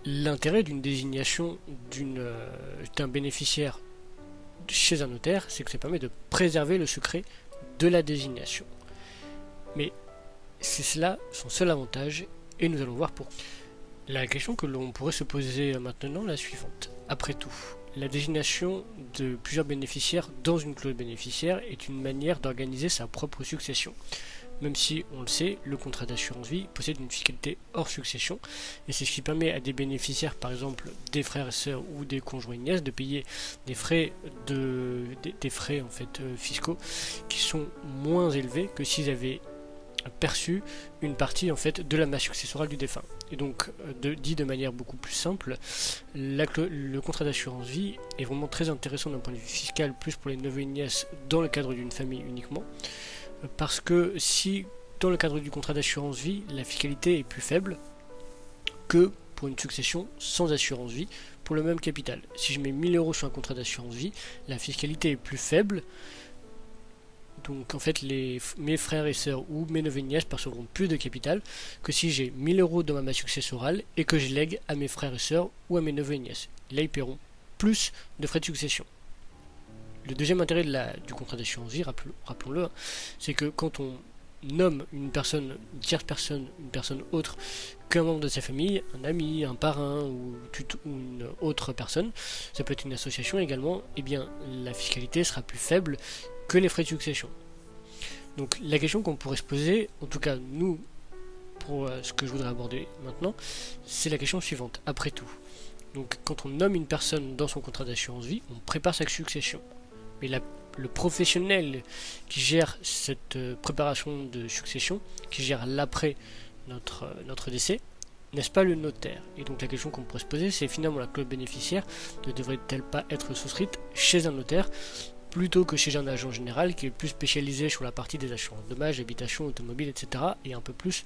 l'intérêt d'une désignation d'un bénéficiaire chez un notaire, c'est que ça permet de préserver le secret de la désignation. Mais c'est cela son seul avantage, et nous allons voir pourquoi. La question que l'on pourrait se poser maintenant est la suivante. Après tout, la désignation de plusieurs bénéficiaires dans une clause bénéficiaire est une manière d'organiser sa propre succession. Même si, on le sait, le contrat d'assurance vie possède une fiscalité hors succession, et c'est ce qui permet à des bénéficiaires, par exemple des frères et sœurs ou des conjoints et nièces, de payer des frais, fiscaux qui sont moins élevés que s'ils avaient perçu une partie de la masse successorale du défunt. Et donc, dit de manière beaucoup plus simple, le contrat d'assurance vie est vraiment très intéressant d'un point de vue fiscal, plus pour les neveux et nièces dans le cadre d'une famille uniquement, parce que si dans le cadre du contrat d'assurance vie, la fiscalité est plus faible que pour une succession sans assurance vie pour le même capital. Si je mets 1000 € sur un contrat d'assurance vie, la fiscalité est plus faible. Donc en fait, mes frères et sœurs ou mes neveux et nièces percevront plus de capital que si j'ai 1000 € dans ma masse successorale et que je lègue à mes frères et sœurs ou à mes neveux et nièces. Là, ils paieront plus de frais de succession. Le deuxième intérêt du contrat d'assurance vie, rappelons-le, c'est que quand on nomme une tierce personne, une personne autre qu'un membre de sa famille, un ami, un parrain ou une autre personne, ça peut être une association également, eh bien la fiscalité sera plus faible que les frais de succession. Donc la question qu'on pourrait se poser, en tout cas nous, pour ce que je voudrais aborder maintenant, c'est la question suivante. Après tout, donc quand on nomme une personne dans son contrat d'assurance vie, on prépare sa succession. Mais le professionnel qui gère cette préparation de succession, qui gère l'après notre décès, n'est-ce pas le notaire? Et donc la question qu'on pourrait se poser, c'est finalement la clause bénéficiaire ne devrait-elle pas être souscrite chez un notaire plutôt que chez un agent général qui est plus spécialisé sur la partie des assurances dommages, habitation, automobile, etc. et un peu plus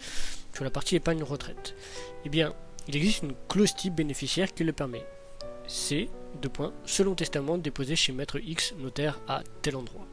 sur la partie épargne retraite? Eh bien, il existe une clause type bénéficiaire qui le permet. C'est, selon testament déposé chez Maître X, notaire à tel endroit.